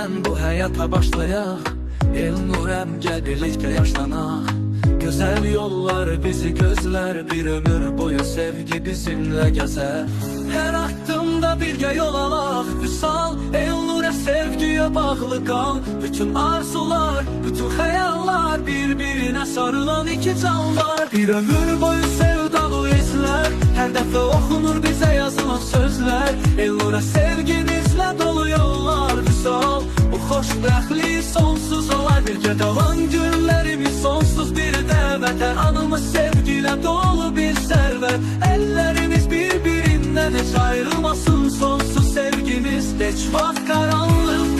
yeniden bu həyata başlayaq. Elnurəm, gəl birlikdə yaşlanaq. Güzel yollar bizi gözlər, bir ömür boyu sevgi bizimlə gəzər. Hər addımda birgə yol alaq, Vüsal, Elnurə sevgiyə bağlı qal. Bütün arzular, bütün xəyallar, bir-birinə sarılan iki can var. Bir ömür boyu sevdalı izlər, hər dəfə oxunur bizə yazılan sözlər. Elnurə sevginizlə dolu yollar, Vüsal, bu xoşbəxtlik sonsuz olar. Birgə davan günlərimiz sonsuz bir dəvətə, anımız sevgilə dolu bir sərvət. Əllərimiz bir-birindən heç ayrılmasın, sonsuz sevgimiz heç vaxt qaranlıq